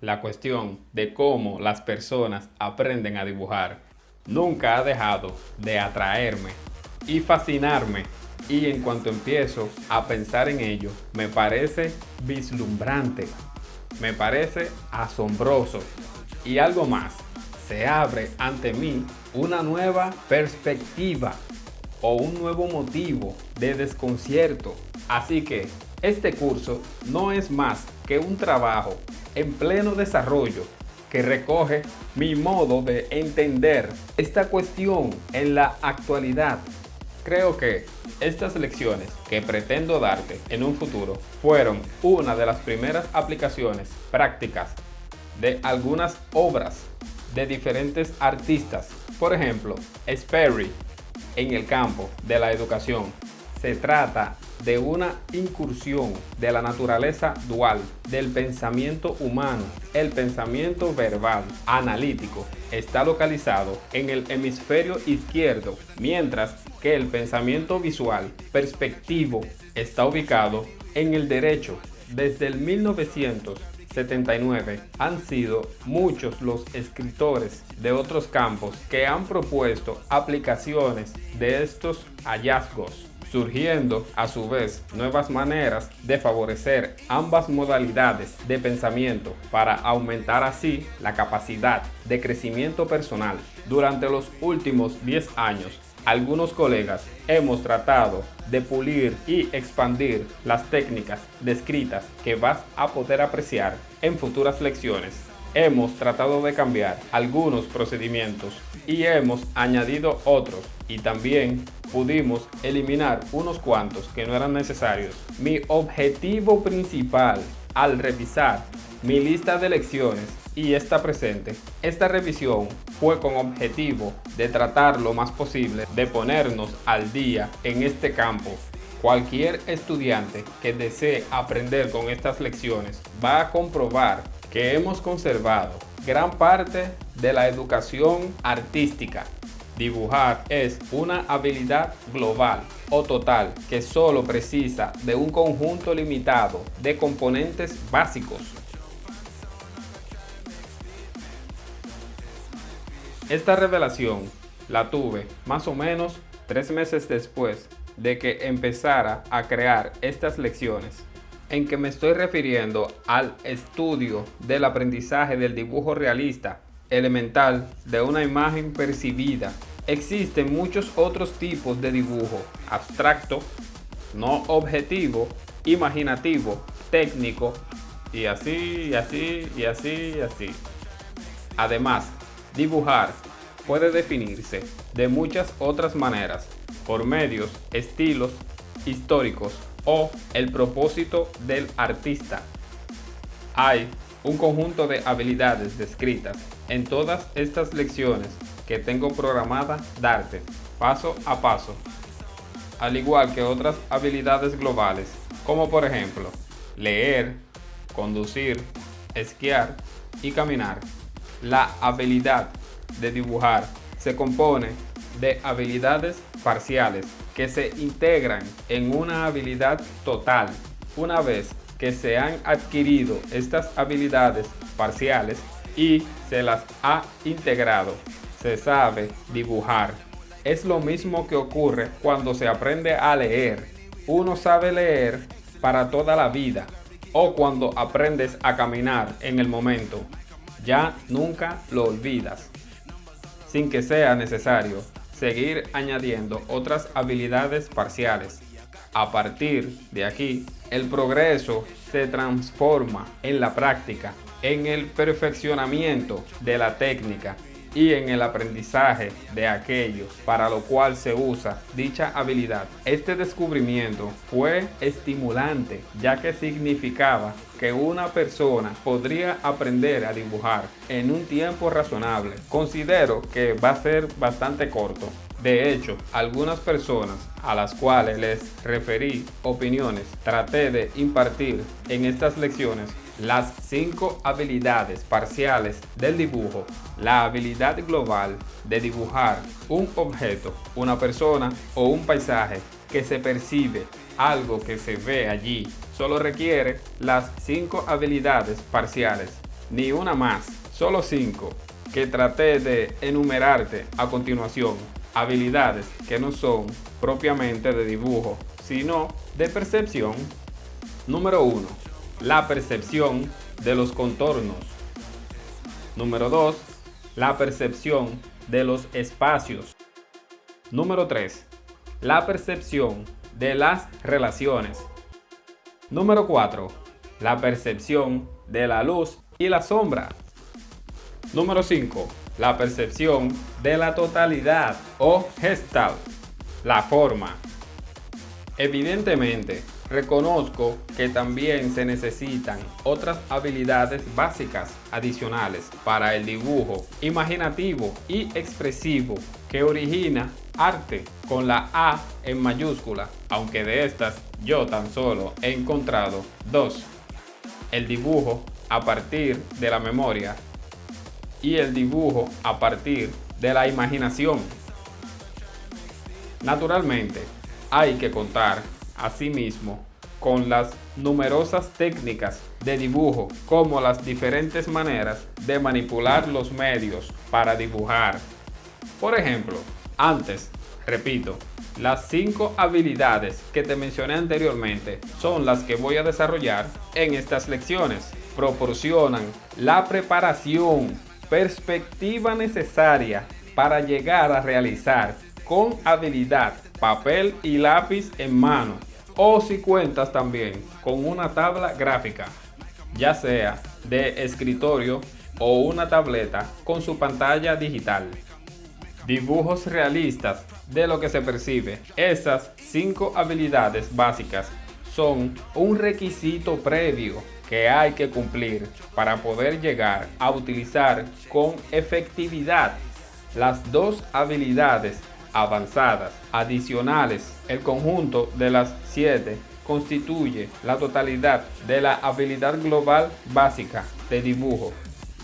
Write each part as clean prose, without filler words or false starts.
La cuestión de cómo las personas aprenden a dibujar nunca ha dejado de atraerme y fascinarme, y en cuanto empiezo a pensar en ello, me parece vislumbrante, me parece asombroso y algo más, se abre ante mí una nueva perspectiva o un nuevo motivo de desconcierto. Así que este curso no es más que un trabajo en pleno desarrollo que recoge mi modo de entender esta cuestión en la actualidad. Creo que estas lecciones que pretendo darte en un futuro fueron una de las primeras aplicaciones prácticas de algunas obras de diferentes artistas. Por ejemplo, Sperry en el campo de la educación. Se trata de una incursión de la naturaleza dual del pensamiento humano. El pensamiento verbal analítico está localizado en el hemisferio izquierdo, mientras que el pensamiento visual perspectivo está ubicado en el derecho. Desde el 1979 han sido muchos los escritores de otros campos que han propuesto aplicaciones de estos hallazgos, surgiendo a su vez nuevas maneras de favorecer ambas modalidades de pensamiento para aumentar así la capacidad de crecimiento personal. Durante los últimos 10 años, algunos colegas hemos tratado de pulir y expandir las técnicas descritas que vas a poder apreciar en futuras lecciones. Hemos tratado de cambiar algunos procedimientos y hemos añadido otros, y también pudimos eliminar unos cuantos que no eran necesarios. Mi objetivo principal al revisar mi lista de lecciones y esta presente, esta revisión fue con objetivo de tratar lo más posible de ponernos al día en este campo. Cualquier estudiante que desee aprender con estas lecciones va a comprobar que hemos conservado gran parte de la educación artística. Dibujar es una habilidad global o total que solo precisa de un conjunto limitado de componentes básicos. Esta revelación la tuve más o menos 3 meses después de que empezara a crear estas lecciones, en que me estoy refiriendo al estudio del aprendizaje del dibujo realista elemental de una imagen percibida. Existen muchos otros tipos de dibujo: abstracto, no objetivo, imaginativo, técnico, y así, y así, y así, y así. Además, dibujar puede definirse de muchas otras maneras, por medios, estilos históricos o el propósito del artista. Hay un conjunto de habilidades descritas en todas estas lecciones que tengo programada darte paso a paso, al igual que otras habilidades globales, como por ejemplo leer, conducir, esquiar y caminar. La habilidad de dibujar se compone de habilidades parciales que se integran en una habilidad total. Una vez que se han adquirido estas habilidades parciales y se las ha integrado, se sabe dibujar. Es lo mismo que ocurre cuando se aprende a leer. Uno sabe leer para toda la vida, o cuando aprendes a caminar en el momento. Ya nunca lo olvidas, sin que sea necesario seguir añadiendo otras habilidades parciales. A partir de aquí, el progreso se transforma en la práctica, en el perfeccionamiento de la técnica y en el aprendizaje de aquello para lo cual se usa dicha habilidad. Este descubrimiento fue estimulante, ya que significaba que una persona podría aprender a dibujar en un tiempo razonable. Considero que va a ser bastante corto. De hecho, algunas personas a las cuales les referí opiniones, traté de impartir en estas lecciones las 5 habilidades parciales del dibujo. La habilidad global de dibujar un objeto, una persona o un paisaje que se percibe, algo que se ve allí, solo requiere las 5 habilidades parciales. ni una más, solo 5 que traté de enumerarte a continuación. Habilidades que no son propiamente de dibujo, sino de percepción. Número 1. La percepción de los contornos. Número 2. La percepción de los espacios. Número 3. La percepción de las relaciones. Número 4. La percepción de la luz y la sombra. Número 5. La percepción de la totalidad o Gestalt, la forma. Evidentemente, reconozco que también se necesitan otras habilidades básicas adicionales para el dibujo imaginativo y expresivo que origina arte con la A en mayúscula, aunque de estas yo tan solo he encontrado 2. El dibujo a partir de la memoria y el dibujo a partir de la imaginación. Naturalmente, hay que contar asimismo con las numerosas técnicas de dibujo, como las diferentes maneras de manipular los medios para dibujar. Por ejemplo, repito, las 5 habilidades que te mencioné anteriormente son las que voy a desarrollar en estas lecciones. Proporcionan la preparación, perspectiva necesaria para llegar a realizar con habilidad papel y lápiz en mano, o si cuentas también con una tabla gráfica, ya sea de escritorio o una tableta con su pantalla digital. Dibujos realistas de lo que se percibe. Esas 5 habilidades básicas son un requisito previo que hay que cumplir para poder llegar a utilizar con efectividad las 2 habilidades avanzadas adicionales. El conjunto de las 7 constituye la totalidad de la habilidad global básica de dibujo.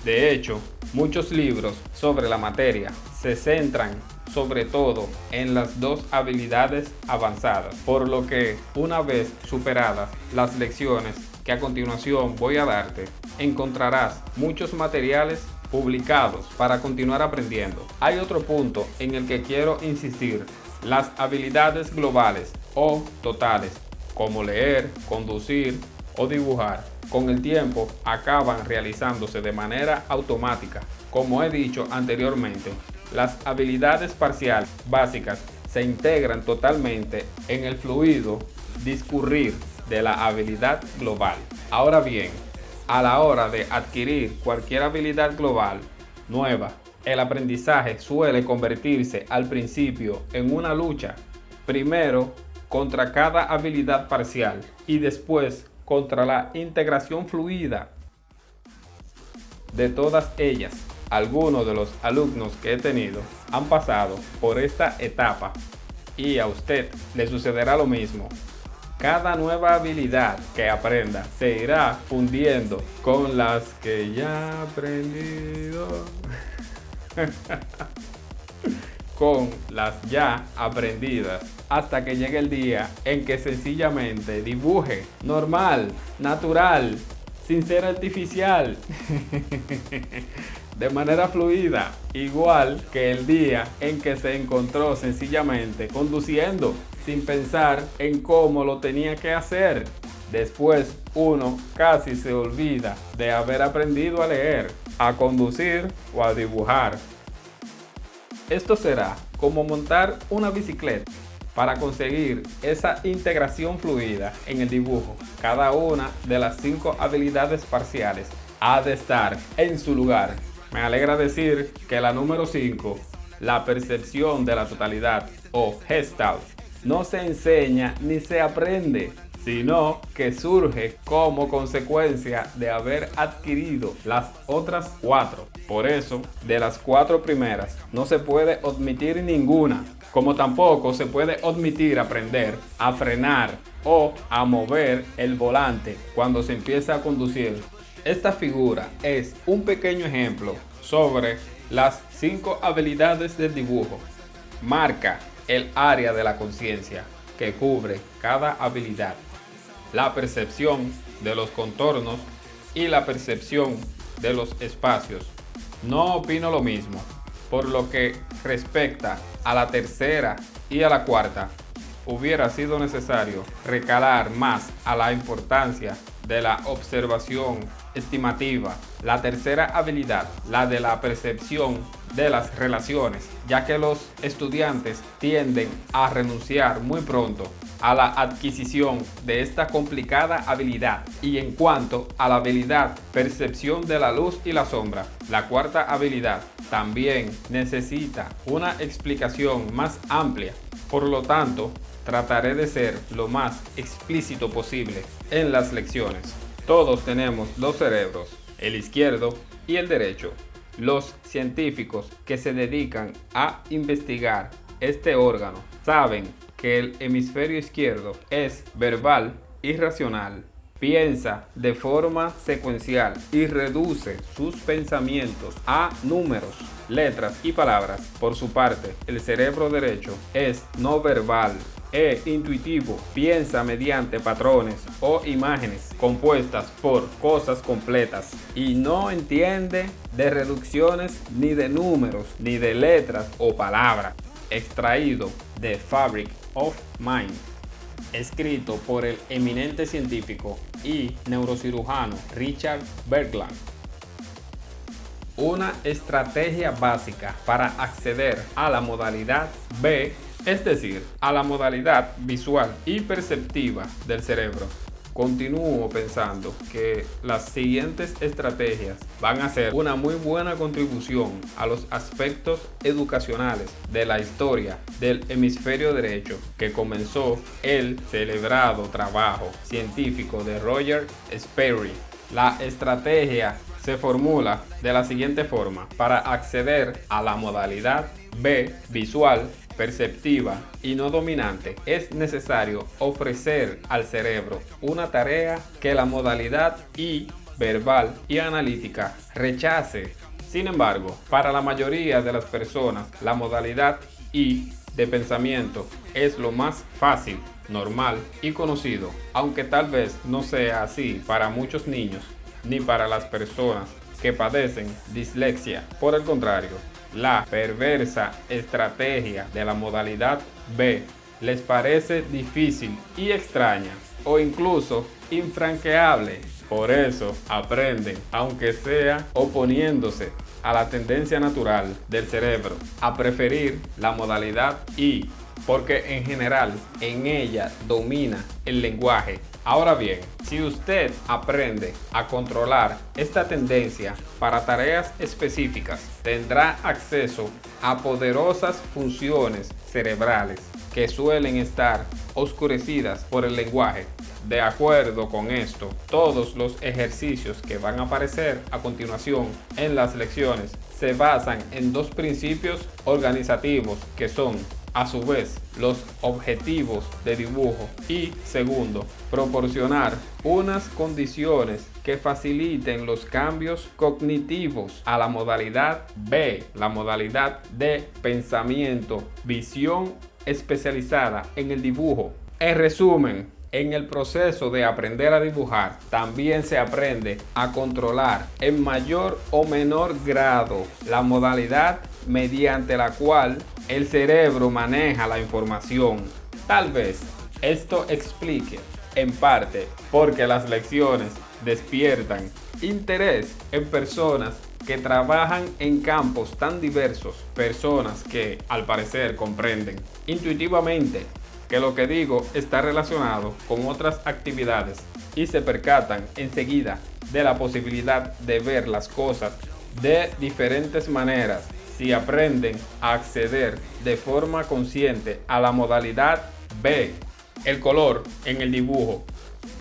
De hecho, muchos libros sobre la materia se centran sobre todo en las 2 habilidades avanzadas, por lo que una vez superadas las lecciones que a continuación voy a darte, encontrarás muchos materiales publicados para continuar aprendiendo. Hay otro punto en el que quiero insistir: las habilidades globales o totales, como leer, conducir o dibujar, con el tiempo acaban realizándose de manera automática. Como he dicho anteriormente, las habilidades parciales básicas se integran totalmente en el fluido discurrir de la habilidad global. Ahora bien, a la hora de adquirir cualquier habilidad global nueva, el aprendizaje suele convertirse al principio en una lucha, primero contra cada habilidad parcial y después contra la integración fluida de todas ellas. Algunos de los alumnos que he tenido han pasado por esta etapa y a usted le sucederá lo mismo. Cada nueva habilidad que aprenda se irá fundiendo con las que ya ha aprendido. Con las ya aprendidas, hasta que llegue el día en que sencillamente dibuje normal, natural, sin ser artificial, de manera fluida, igual que el día en que se encontró sencillamente conduciendo sin pensar en cómo lo tenía que hacer. Después uno casi se olvida de haber aprendido a leer, a conducir o a dibujar. Esto será como montar una bicicleta para conseguir esa integración fluida en el dibujo. Cada una de las 5 habilidades parciales ha de estar en su lugar. Me alegra decir que la número 5, la percepción de la totalidad o Gestalt, no se enseña ni se aprende, sino que surge como consecuencia de haber adquirido las otras 4. Por eso, de las 4 primeras, no se puede omitir ninguna, como tampoco se puede omitir aprender a frenar o a mover el volante cuando se empieza a conducir. Esta figura es un pequeño ejemplo sobre las 5 habilidades del dibujo. Marca el área de la conciencia que cubre cada habilidad: la percepción de los contornos y la percepción de los espacios. No opino lo mismo. Por lo que respecta a la tercera y a la cuarta, hubiera sido necesario recalar más a la importancia de la observación estimativa. La tercera habilidad, la de la percepción de las relaciones, ya que los estudiantes tienden a renunciar muy pronto a la adquisición de esta complicada habilidad. Y en cuanto a la habilidad percepción de la luz y la sombra, la cuarta habilidad también necesita una explicación más amplia. Por lo tanto, trataré de ser lo más explícito posible en las lecciones. Todos tenemos dos cerebros, el izquierdo y el derecho. Los científicos que se dedican a investigar este órgano saben que el hemisferio izquierdo es verbal y racional. Piensa de forma secuencial y reduce sus pensamientos a números, letras y palabras. Por su parte, el cerebro derecho es no verbal e intuitivo. Piensa mediante patrones o imágenes compuestas por cosas completas y no entiende de reducciones ni de números ni de letras o palabras. Extraído de Fabric of Mind, escrito por el eminente científico y neurocirujano Richard Bergland. Una estrategia básica para acceder a la modalidad B, es decir, a la modalidad visual y perceptiva del cerebro. Continúo pensando que las siguientes estrategias van a ser una muy buena contribución a los aspectos educacionales de la historia del hemisferio derecho, que comenzó el celebrado trabajo científico de Roger Sperry. La estrategia se formula de la siguiente forma: para acceder a la modalidad B, visual, perceptiva y no dominante, es necesario ofrecer al cerebro una tarea que la modalidad I, verbal y analítica, rechace. Sin embargo, para la mayoría de las personas, la modalidad I de pensamiento es lo más fácil, normal y conocido, aunque tal vez no sea así para muchos niños ni para las personas que padecen dislexia. Por el contrario, la perversa estrategia de la modalidad B les parece difícil y extraña o incluso infranqueable. Por eso aprenden, aunque sea oponiéndose a la tendencia natural del cerebro a preferir la modalidad I, porque en general en ella domina el lenguaje. Ahora bien, si usted aprende a controlar esta tendencia para tareas específicas, tendrá acceso a poderosas funciones cerebrales que suelen estar oscurecidas por el lenguaje. De acuerdo con esto, todos los ejercicios que van a aparecer a continuación en las lecciones se basan en dos principios organizativos que son, a su vez, los objetivos de dibujo y, segundo, proporcionar unas condiciones que faciliten los cambios cognitivos a la modalidad B, la modalidad de pensamiento, visión especializada en el dibujo. En resumen, en el proceso de aprender a dibujar, también se aprende a controlar en mayor o menor grado la modalidad mediante la cual el cerebro maneja la información. Tal vez esto explique, en parte, porque las lecciones despiertan interés en personas que trabajan en campos tan diversos, personas que, al parecer, comprenden intuitivamente que lo que digo está relacionado con otras actividades y se percatan enseguida de la posibilidad de ver las cosas de diferentes maneras si aprenden a acceder de forma consciente a la modalidad B, el color en el dibujo.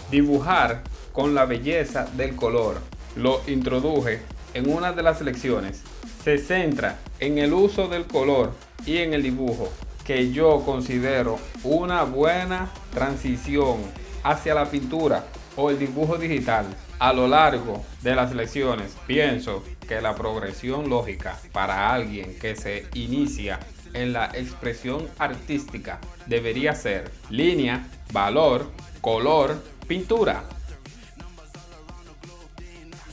Dibujar con la belleza del color. Lo introduje en una de las lecciones. Se centra en el uso del color y en el dibujo, que yo considero una buena transición hacia la pintura o el dibujo digital. A lo largo de las lecciones, pienso que la progresión lógica para alguien que se inicia en la expresión artística debería ser línea, valor, color, pintura.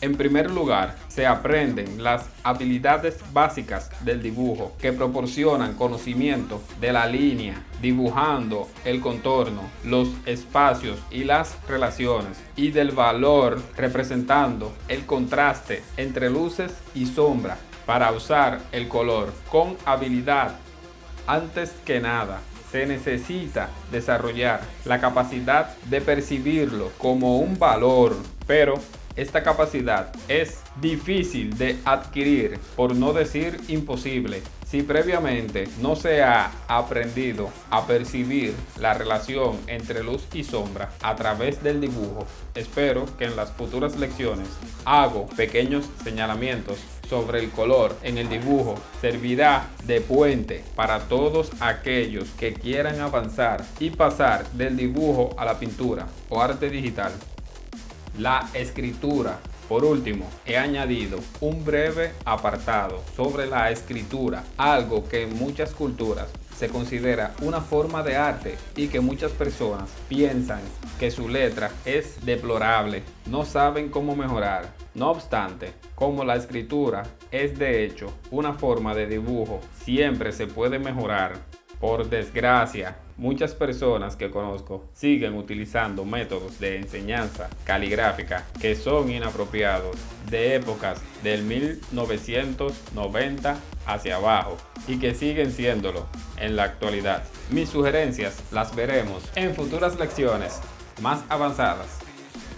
En primer lugar, se aprenden las habilidades básicas del dibujo que proporcionan conocimiento de la línea, dibujando el contorno, los espacios y las relaciones, y del valor representando el contraste entre luces y sombra para usar el color con habilidad. Antes que nada, se necesita desarrollar la capacidad de percibirlo como un valor, pero esta capacidad es difícil de adquirir, por no decir imposible, si previamente no se ha aprendido a percibir la relación entre luz y sombra a través del dibujo. Espero que en las futuras lecciones hago pequeños señalamientos sobre el color en el dibujo. Servirá de puente para todos aquellos que quieran avanzar y pasar del dibujo a la pintura o arte digital. La escritura. Por último, he añadido un breve apartado sobre la escritura, algo que en muchas culturas se considera una forma de arte y que muchas personas piensan que su letra es deplorable, no saben cómo mejorar. No obstante, como la escritura es de hecho una forma de dibujo, siempre se puede mejorar. Por desgracia, muchas personas que conozco siguen utilizando métodos de enseñanza caligráfica que son inapropiados de épocas del 1990 hacia abajo y que siguen siéndolo en la actualidad. Mis sugerencias las veremos en futuras lecciones más avanzadas.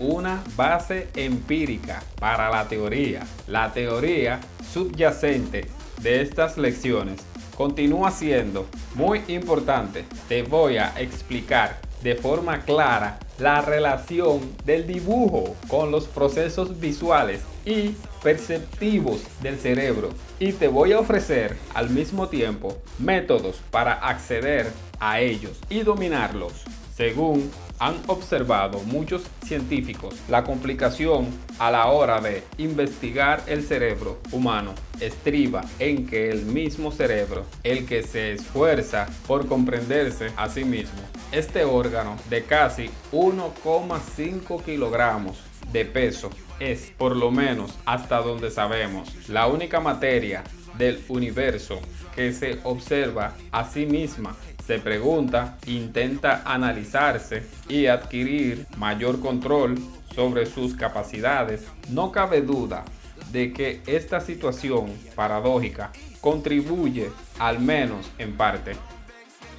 Una base empírica para la teoría. La teoría subyacente de estas lecciones continúa siendo muy importante. Te voy a explicar de forma clara la relación del dibujo con los procesos visuales y perceptivos del cerebro, y te voy a ofrecer al mismo tiempo métodos para acceder a ellos y dominarlos. Según han observado muchos científicos, la complicación a la hora de investigar el cerebro humano estriba en que el mismo cerebro, el que se esfuerza por comprenderse a sí mismo, este órgano de casi 1,5 kilogramos de peso, es, por lo menos hasta donde sabemos, la única materia del universo que se observa a sí misma. Se pregunta, intenta analizarse y adquirir mayor control sobre sus capacidades. No cabe duda de que esta situación paradójica contribuye, al menos en parte,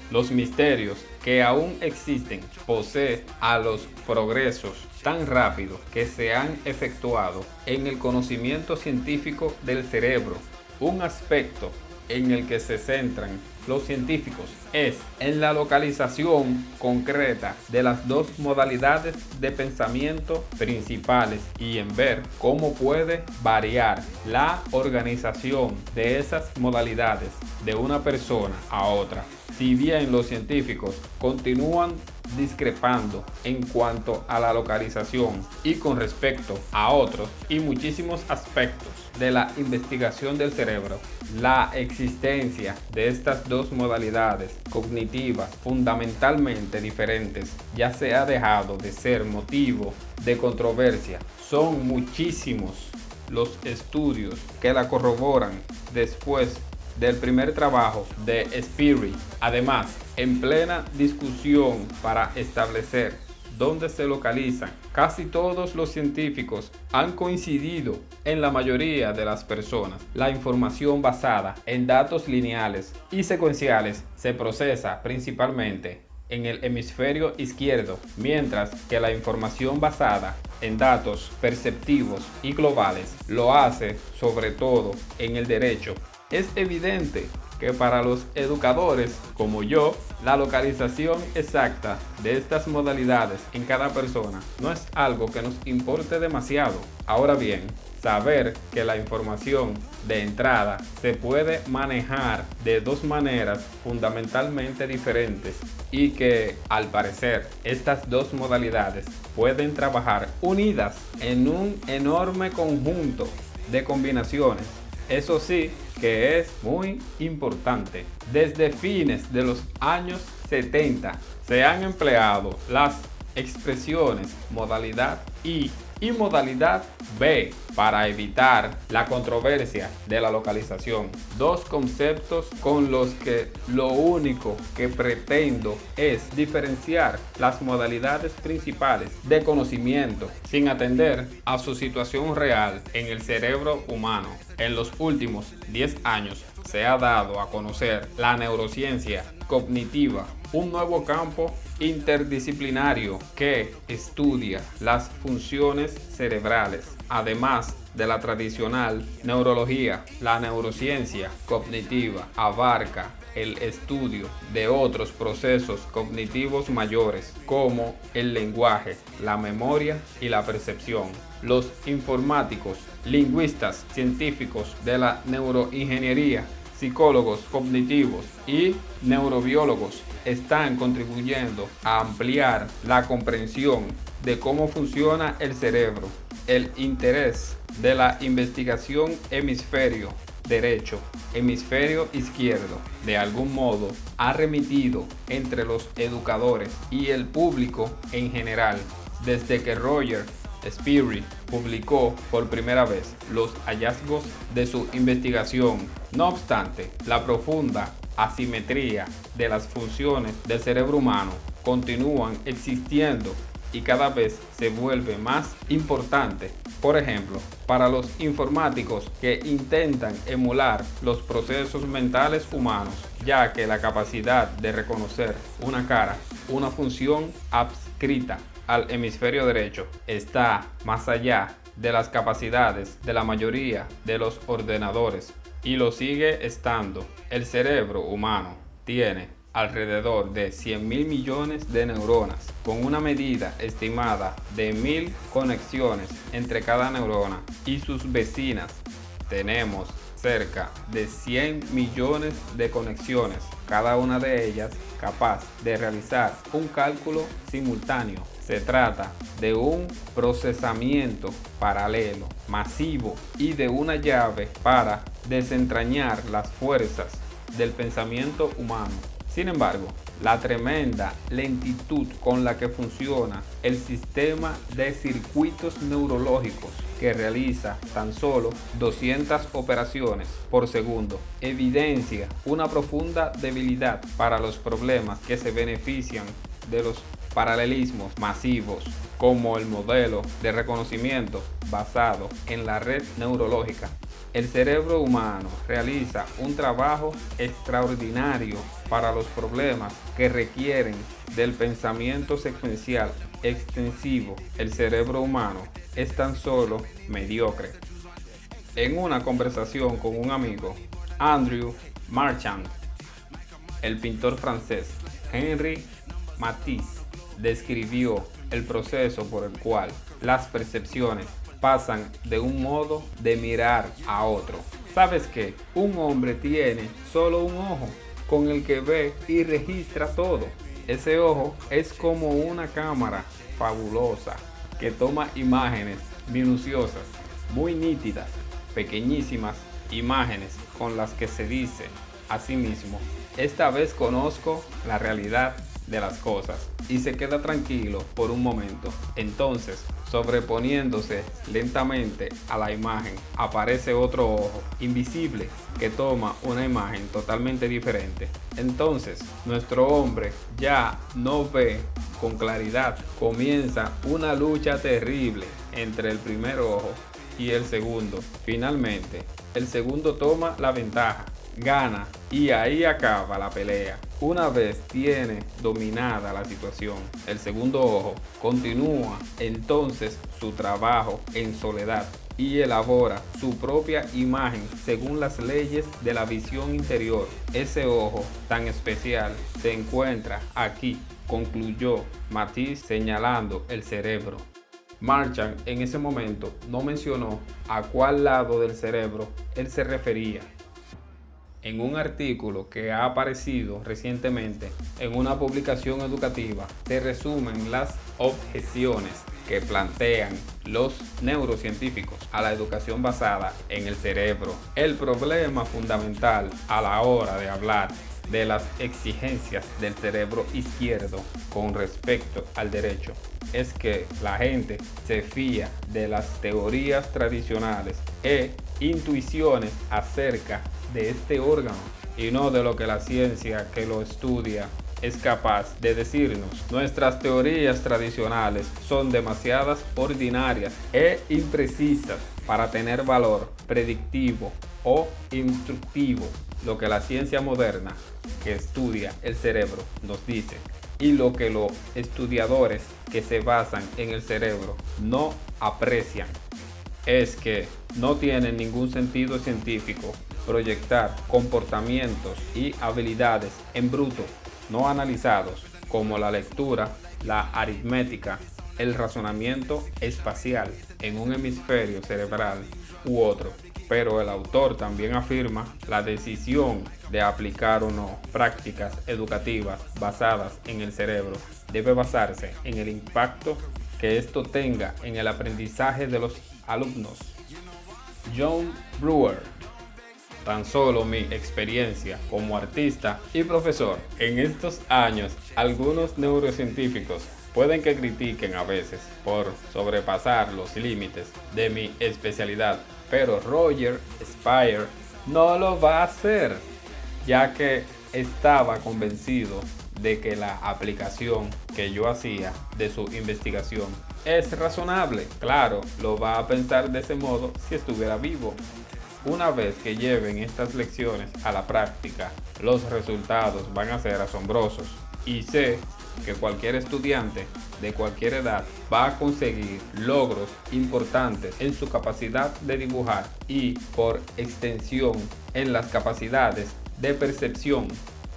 los misterios que aún existen posee a los progresos tan rápidos que se han efectuado en el conocimiento científico del cerebro. Un aspecto en el que se centran los científicos es en la localización concreta de las dos modalidades de pensamiento principales y en ver cómo puede variar la organización de esas modalidades de una persona a otra. Si bien los científicos continúan discrepando en cuanto a la localización y con respecto a otros y muchísimos aspectos de la investigación del cerebro, la existencia de estas dos modalidades cognitivas fundamentalmente diferentes ya se ha dejado de ser motivo de controversia. Son muchísimos los estudios que la corroboran después del primer trabajo de Spiri. Además, en plena discusión para establecer dónde se localizan, casi todos los científicos han coincidido en la mayoría de las personas. La información basada en datos lineales y secuenciales se procesa principalmente en el hemisferio izquierdo, mientras que la información basada en datos perceptivos y globales lo hace sobre todo en el derecho. Es evidente que para los educadores como yo, la localización exacta de estas modalidades en cada persona no es algo que nos importe demasiado. Ahora bien, saber que la información de entrada se puede manejar de dos maneras fundamentalmente diferentes y que, al parecer, estas dos modalidades pueden trabajar unidas en un enorme conjunto de combinaciones. Eso sí que es muy importante. Desde fines de los años 70 se han empleado las expresiones modalidad y Y modalidad B, para evitar la controversia de la localización. Dos conceptos con los que lo único que pretendo es diferenciar las modalidades principales de conocimiento sin atender a su situación real en el cerebro humano. En los últimos 10 años se ha dado a conocer la neurociencia cognitiva, un nuevo campo interdisciplinario que estudia las funciones cerebrales. Además de la tradicional neurología, la neurociencia cognitiva abarca el estudio de otros procesos cognitivos mayores como el lenguaje, la memoria y la percepción. Los informáticos, lingüistas, científicos de la neuroingeniería, psicólogos cognitivos y neurobiólogos están contribuyendo a ampliar la comprensión de cómo funciona el cerebro. El interés de la investigación hemisferio derecho, hemisferio izquierdo, de algún modo ha remitido entre los educadores y el público en general desde que Roger Sperry publicó por primera vez los hallazgos de su investigación. No obstante, la profunda asimetría de las funciones del cerebro humano continúan existiendo y cada vez se vuelve más importante. Por ejemplo, para los informáticos que intentan emular los procesos mentales humanos, ya que la capacidad de reconocer una cara, una función adscrita al hemisferio derecho, está más allá de las capacidades de la mayoría de los ordenadores y lo sigue estando. El cerebro humano tiene alrededor de 100.000 millones de neuronas, con una medida estimada de 1000 conexiones entre cada neurona y sus vecinas. Tenemos cerca de 100 millones de conexiones, cada una de ellas capaz de realizar un cálculo simultáneo. Se trata de un procesamiento paralelo, masivo y de una llave para desentrañar las fuerzas del pensamiento humano. Sin embargo, la tremenda lentitud con la que funciona el sistema de circuitos neurológicos, que realiza tan solo 200 operaciones por segundo, evidencia una profunda debilidad para los problemas que se benefician de los paralelismos masivos, como el modelo de reconocimiento basado en la red neurológica. El cerebro humano realiza un trabajo extraordinario para los problemas que requieren del pensamiento secuencial extensivo. El cerebro humano es tan solo mediocre. En una conversación con un amigo, Andrew Marchand, el pintor francés Henri Matisse describió el proceso por el cual las percepciones pasan de un modo de mirar a otro. ¿Sabes qué? Un hombre tiene solo un ojo con el que ve y registra todo. Ese ojo es como una cámara fabulosa que toma imágenes minuciosas, muy nítidas, pequeñísimas imágenes con las que se dice a sí mismo: esta vez conozco la realidad de las cosas, y se queda tranquilo por un momento. Entonces, sobreponiéndose lentamente a la imagen, aparece otro ojo invisible que toma una imagen totalmente diferente. Entonces, nuestro hombre ya no ve con claridad. Comienza una lucha terrible entre el primer ojo y el segundo. Finalmente, el segundo toma la ventaja, gana, y ahí acaba la pelea. Una vez tiene dominada la situación, el segundo ojo continúa entonces su trabajo en soledad y elabora su propia imagen según las leyes de la visión interior. Ese ojo tan especial se encuentra aquí, concluyó Matisse señalando el cerebro. Marchand en ese momento no mencionó a cuál lado del cerebro él se refería. En un artículo que ha aparecido recientemente en una publicación educativa, se resumen las objeciones que plantean los neurocientíficos a la educación basada en el cerebro. El problema fundamental a la hora de hablar de las exigencias del cerebro izquierdo con respecto al derecho es que la gente se fía de las teorías tradicionales e intuiciones acerca de este órgano y no de lo que la ciencia que lo estudia es capaz de decirnos. Nuestras teorías tradicionales son demasiadas ordinarias e imprecisas para tener valor predictivo o instructivo. Lo que la ciencia moderna que estudia el cerebro nos dice y lo que los estudiadores que se basan en el cerebro no aprecian es que no tiene ningún sentido científico proyectar comportamientos y habilidades en bruto no analizados como la lectura, la aritmética, el razonamiento espacial en un hemisferio cerebral u otro. Pero el autor también afirma la decisión de aplicar o no prácticas educativas basadas en el cerebro debe basarse en el impacto que esto tenga en el aprendizaje de los alumnos. John Brewer. Tan solo mi experiencia como artista y profesor en estos años, algunos neurocientíficos pueden que critiquen a veces por sobrepasar los límites de mi especialidad, pero Roger Spire no lo va a hacer, ya que estaba convencido de que la aplicación que yo hacía de su investigación es razonable. Claro, lo va a pensar de ese modo si estuviera vivo. Una vez que lleven estas lecciones a la práctica, los resultados van a ser asombrosos y sé que cualquier estudiante de cualquier edad va a conseguir logros importantes en su capacidad de dibujar y, por extensión, en las capacidades de percepción,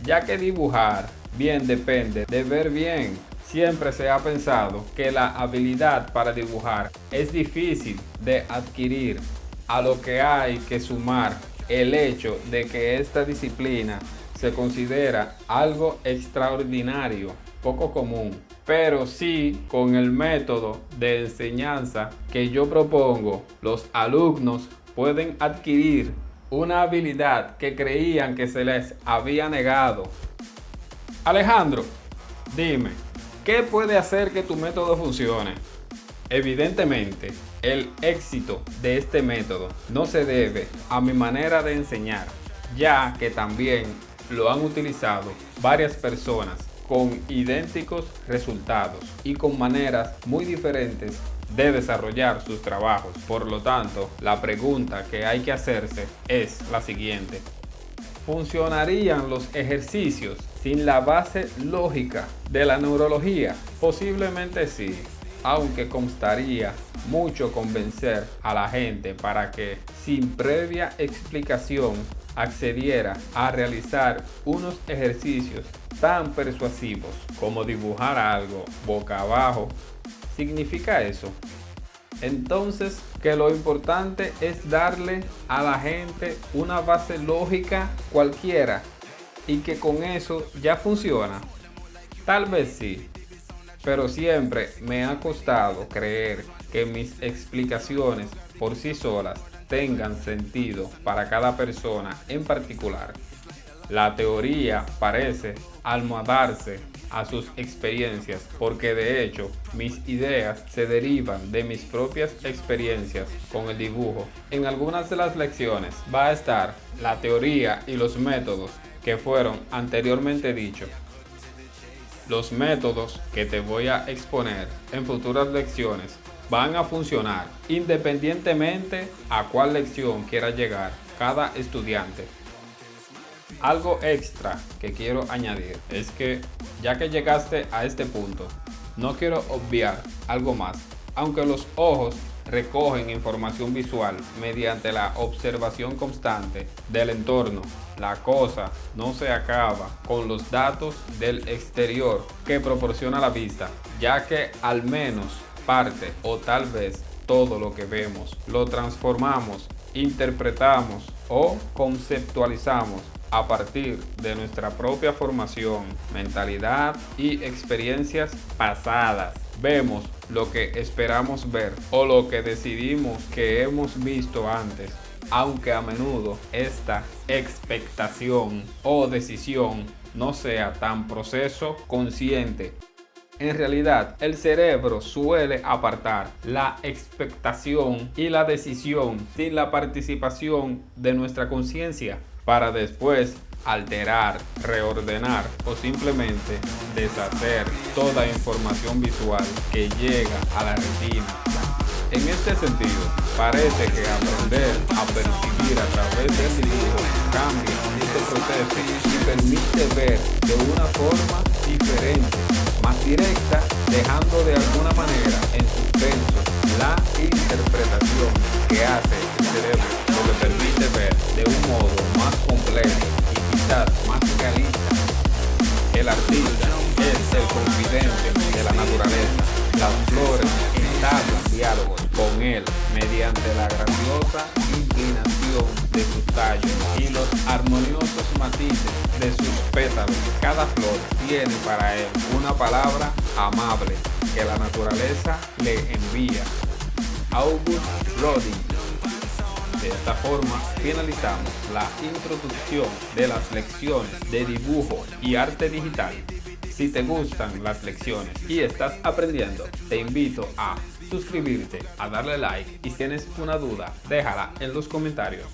ya que dibujar bien depende de ver bien. Siempre se ha pensado que la habilidad para dibujar es difícil de adquirir, a lo que hay que sumar el hecho de que esta disciplina se considera algo extraordinario, poco común, pero sí con el método de enseñanza que yo propongo, los alumnos pueden adquirir una habilidad que creían que se les había negado. Alejandro, dime, ¿qué puede hacer que tu método funcione? Evidentemente, el éxito de este método no se debe a mi manera de enseñar, ya que también lo han utilizado varias personas con idénticos resultados y con maneras muy diferentes de desarrollar sus trabajos. Por lo tanto, la pregunta que hay que hacerse es la siguiente: ¿funcionarían los ejercicios sin la base lógica de la neurología? Posiblemente sí, aunque costaría mucho convencer a la gente para que, sin previa explicación, accediera a realizar unos ejercicios tan persuasivos como dibujar algo boca abajo. ¿Significa eso? Entonces, que lo importante es darle a la gente una base lógica cualquiera y que con eso ya funciona. Tal vez sí, pero siempre me ha costado creer que mis explicaciones por sí solas tengan sentido para cada persona en particular. La teoría parece almohadarse a sus experiencias porque de hecho mis ideas se derivan de mis propias experiencias con el dibujo. En algunas de las lecciones va a estar la teoría y los métodos que fueron anteriormente dichos. Los métodos que te voy a exponer en futuras lecciones van a funcionar independientemente a cuál lección quiera llegar cada estudiante. Algo extra que quiero añadir es que, ya que llegaste a este punto, no quiero obviar algo más. Aunque los ojos recogen información visual mediante la observación constante del entorno, la cosa no se acaba con los datos del exterior que proporciona la vista, ya que al menos parte o tal vez todo lo que vemos lo transformamos, interpretamos o conceptualizamos a partir de nuestra propia formación, mentalidad y experiencias pasadas. Vemos lo que esperamos ver o lo que decidimos que hemos visto antes. aunque a menudo esta expectación o decisión no sea tan proceso consciente. En realidad, el cerebro suele apartar la expectación y la decisión sin la participación de nuestra conciencia, para después alterar, reordenar o simplemente deshacer toda información visual que llega a la retina. En este sentido, parece que aprender a percibir a través del dibujo cambia este proceso y permite ver de una forma diferente, más directa, dejando de alguna manera en suspenso la interpretación que hace el cerebro, lo que permite ver de un modo más complejo y quizás más realista. El artista es el confidente de la naturaleza. Las flores entablan diálogos con él mediante la grandiosa inclinación de sus tallos y los armoniosos matices de sus pétalos. Cada flor tiene para él una palabra amable que la naturaleza le envía. August Rodin. De esta forma finalizamos la introducción de las lecciones de dibujo y arte digital. Si te gustan las lecciones y estás aprendiendo, te invito a suscribirte, a darle like y si tienes una duda, déjala en los comentarios.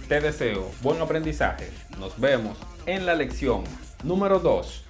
Te deseo buen aprendizaje. Nos vemos en la lección número 2.